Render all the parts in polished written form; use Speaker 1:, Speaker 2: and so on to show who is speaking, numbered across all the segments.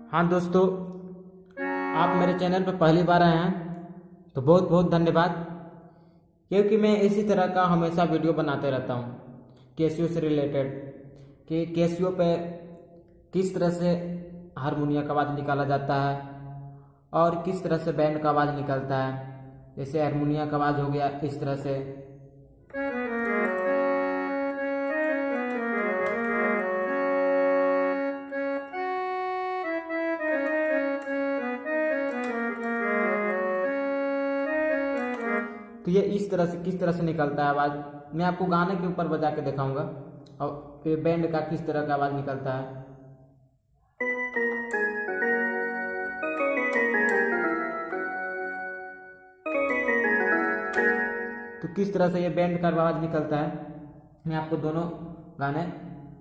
Speaker 1: हाँ दोस्तों, आप मेरे चैनल पर पहली बार आए हैं तो बहुत बहुत धन्यवाद। क्योंकि मैं इसी तरह का हमेशा वीडियो बनाते रहता हूँ कैसियो से रिलेटेड, कि कैसियो पे किस तरह से हारमोनिया का आवाज़ निकाला जाता है और किस तरह से बैंड का आवाज़ निकलता है। जैसे हारमोनिया का आवाज़ हो गया इस तरह से, तो ये इस तरह से किस तरह से निकलता है आवाज़, मैं आपको गाने के ऊपर बजा के दिखाऊंगा और ये बैंड का किस तरह का आवाज़ निकलता है। तो किस तरह से ये बैंड का आवाज़ निकलता है, मैं आपको दोनों गाने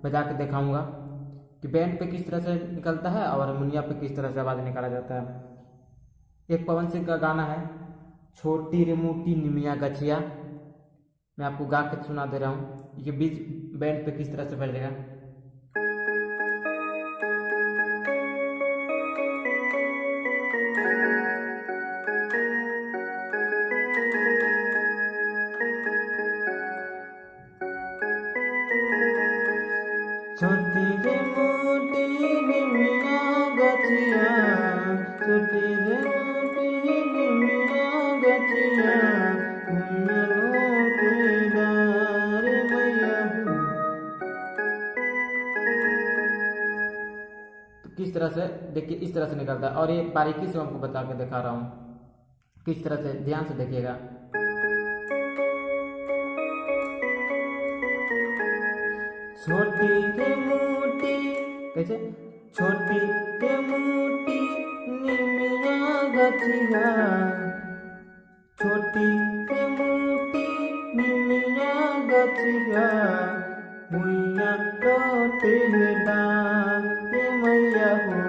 Speaker 1: बजा के दिखाऊंगा कि बैंड पे किस तरह से निकलता है और हारमोनिया पे किस तरह से आवाज़ निकाला जाता है। एक पवन सिंह का गाना है छोटी रे मोटी निमिया गछिया, मैं आपको गा के सुना दे रहा हूँ ये बीच बैंड पे किस तरह से बजेगा। छोटी रे मोटी निमिया गछिया, छोटी रे मोटी निमिया गछिया, घुमलो केदार मैया हो। तो किस तरह से देखिए इस तरह से निकलता है और ये बारीकी से आपको बता के दिखा रहा हूँ किस तरह से, ध्यान से देखिएगा। छोटी के मोटी, कैसे छोटी के मोटी निमिया गछिया, छोटी के मोटी निमिया गछिया, भुइया टोटे डाल मैया हो,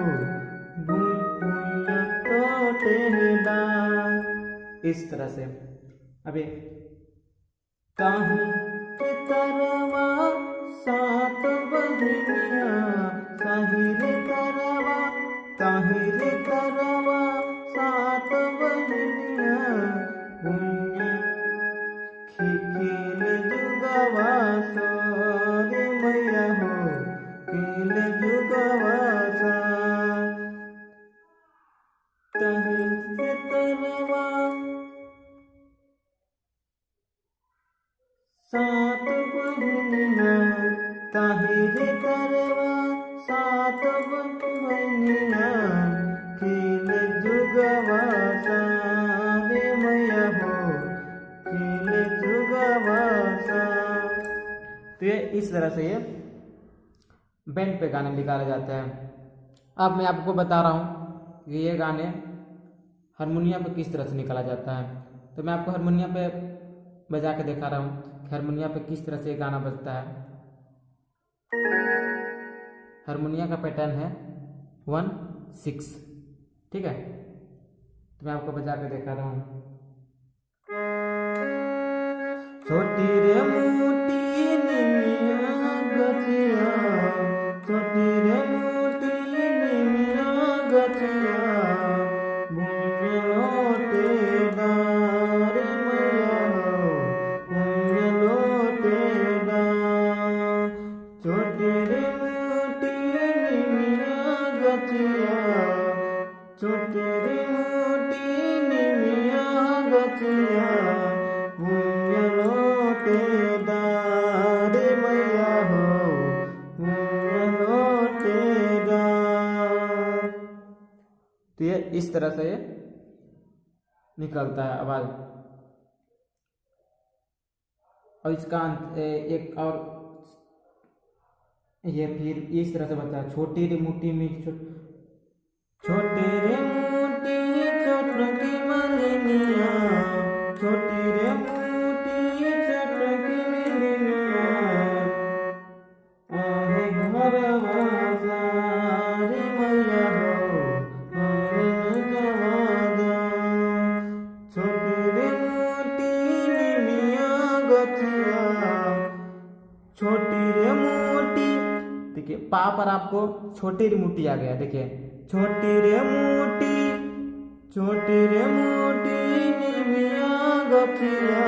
Speaker 1: भुइया टोटे डाल। इस तरह से अभी काहू के तरवा सात बहिनिया, ताहिर तरवा, ताहिर तरवा सात बहिनिया, भुइया खिल जुगवा सारे मैया हो, खिल जुगवा सा। ताहिर तरवा सात बहिनिया, ताहिर तरवा सात बहिनिया, खिल जुगवा सारे मैया हो, खिल जुगवा सा। तो ये इस तरह से ये बैंड पे गाने निकाले जाते हैं। अब मैं आपको बता रहा हूँ कि ये गाने हारमोनिया पे किस तरह से निकाला जाता है। तो मैं आपको हारमोनिया पे बजा के दिखा रहा हूँ हारमोनिया पे किस तरह से गाना बजता है। हारमोनिया का पैटर्न है 1-6, ठीक है। तो मैं आपको बजा के दिखा रहा हूँ। छोटी रे मोटी निमिया गछिया, छोटी रे मोटी निमिया गछिया, घुमलो केदार मैया हो, घुमलो केदार। छोटी रे मोटी निमिया गछिया, छोटी रे मोटी निमिया गछिया, घुमलो केदार मैया हो, घुमलो केदार। तो ये इस तरह से ये निकलता है आवाज। और इसका एक और ये फिर इस तरह से बनता है छोटी रे मोटी मीठ छोटी रे मोटी छोटकी मलिनिया, छोटी रे मोटी छोटकी मलिनिया, आहे घरवा सारे मैया हो, हमने जवादा। छोटी रे मोटी निमिया गछिया, छोटी रे मोटी, देखिए पा पर आपको छोटी रिमोटी आ गया, देखिए छोटी रे मोटी निमिया गछिया,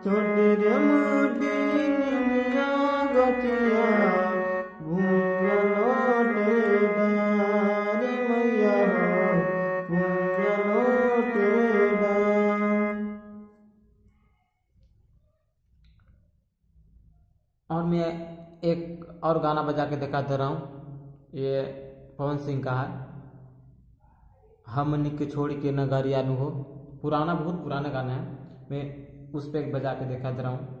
Speaker 1: छोटी रे मोटी निमिया गछिया, गुंजलोटे डारी मैया गुंजलोटे डार। और मैं एक और गाना बजा के दिखा दे रहा हूँ, ये पवन सिंह का है, हमनी के छोड़ के नगरिया नु हो। पुराना, बहुत पुराना गाना है, मैं उस पर बजा के दिखा दे रहा हूँ।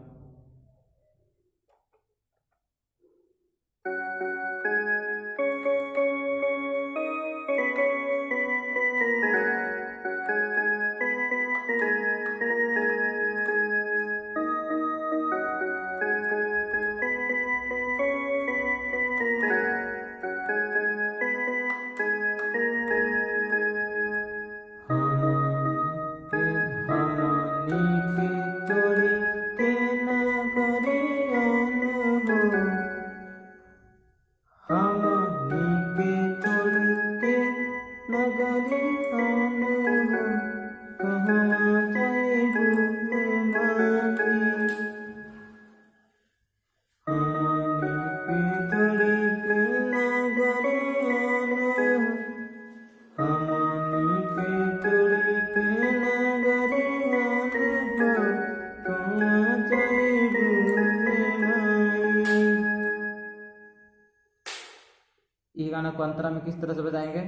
Speaker 1: ये गाना को अंतरा में किस तरह से बजाएंगे?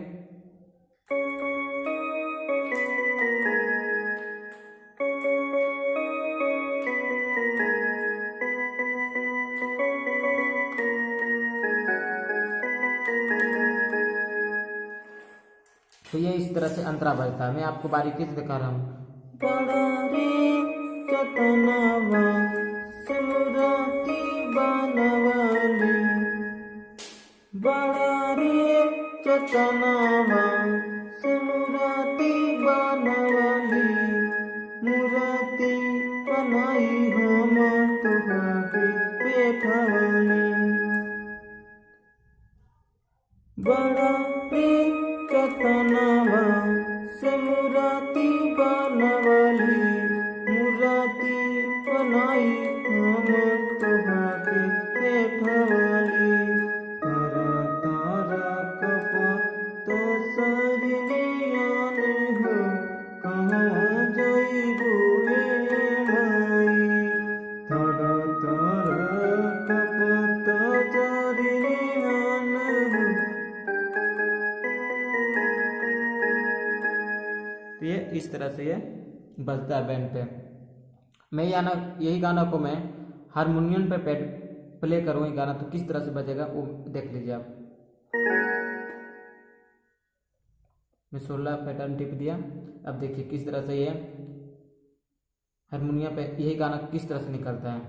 Speaker 1: तो ये इस तरह से अंतरा बजता है, मैं आपको बारीकी से दिखा रहा हूँ। बड़ा रे चतनावा सिमरती बनवाली, बड़ा रे चतनावा सिमरती बनवाली, मूर्ति बनाई हम तुहके पेठवाली, बड़ा रे चतनावा सिमरती बनवाली, मूर्ति बनाई हम तुहके पेठवाली, तो ये इस तरह से ये बजता है बैंड पे। मैं यही गाना को मैं हारमोनियम पे प्ले करूँ, ये गाना तो किस तरह से बजेगा वो देख लीजिए आप। मैं 16 पैटर्न टिप दिया, अब देखिए किस तरह से ये हारमोनियम पे यही गाना किस तरह से निकलता है।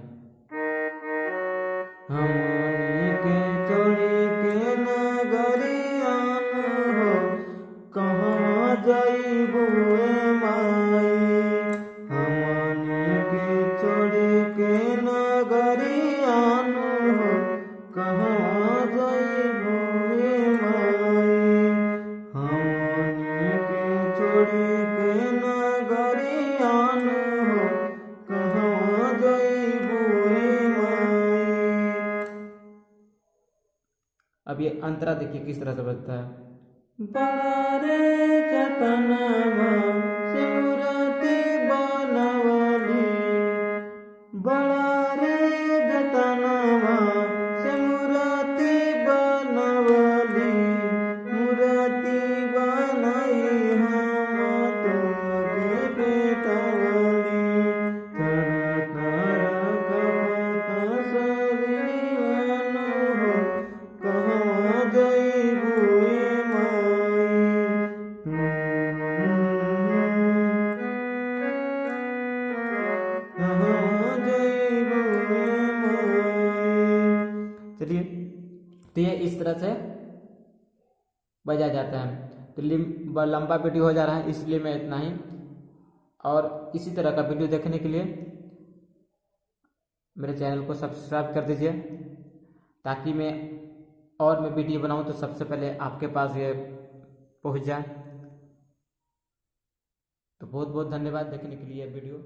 Speaker 1: हमनी के छोड़ी के नगरिया हो, कहाँ जाइबू माई, हमनी के छोड़ी के नगरिया हो, कहाँ जाइबू माई, हमनी के छोड़ी के नगरिया हो, कहाँ जाइबू माई। अब ये अंतरा देखिए किस तरह से बजता है। बड़ा रे चतनावा सिमरती बनवाली, बड़ा रे चतनावा सिमरती बनवाली, मूर्ति बनाई हम तुहके पेटवाली, तर तर कपत सरियान हो, कहाँ जाइबू चलिए। तो ये इस तरह से बजा जाता है। तो लंबा वीडियो हो जा रहा है, इसलिए मैं इतना ही। और इसी तरह का वीडियो देखने के लिए मेरे चैनल को सब्सक्राइब कर दीजिए, ताकि मैं और मैं वीडियो बनाऊं तो सबसे पहले आपके पास ये पहुंच जाए। तो बहुत बहुत धन्यवाद देखने के लिए वीडियो।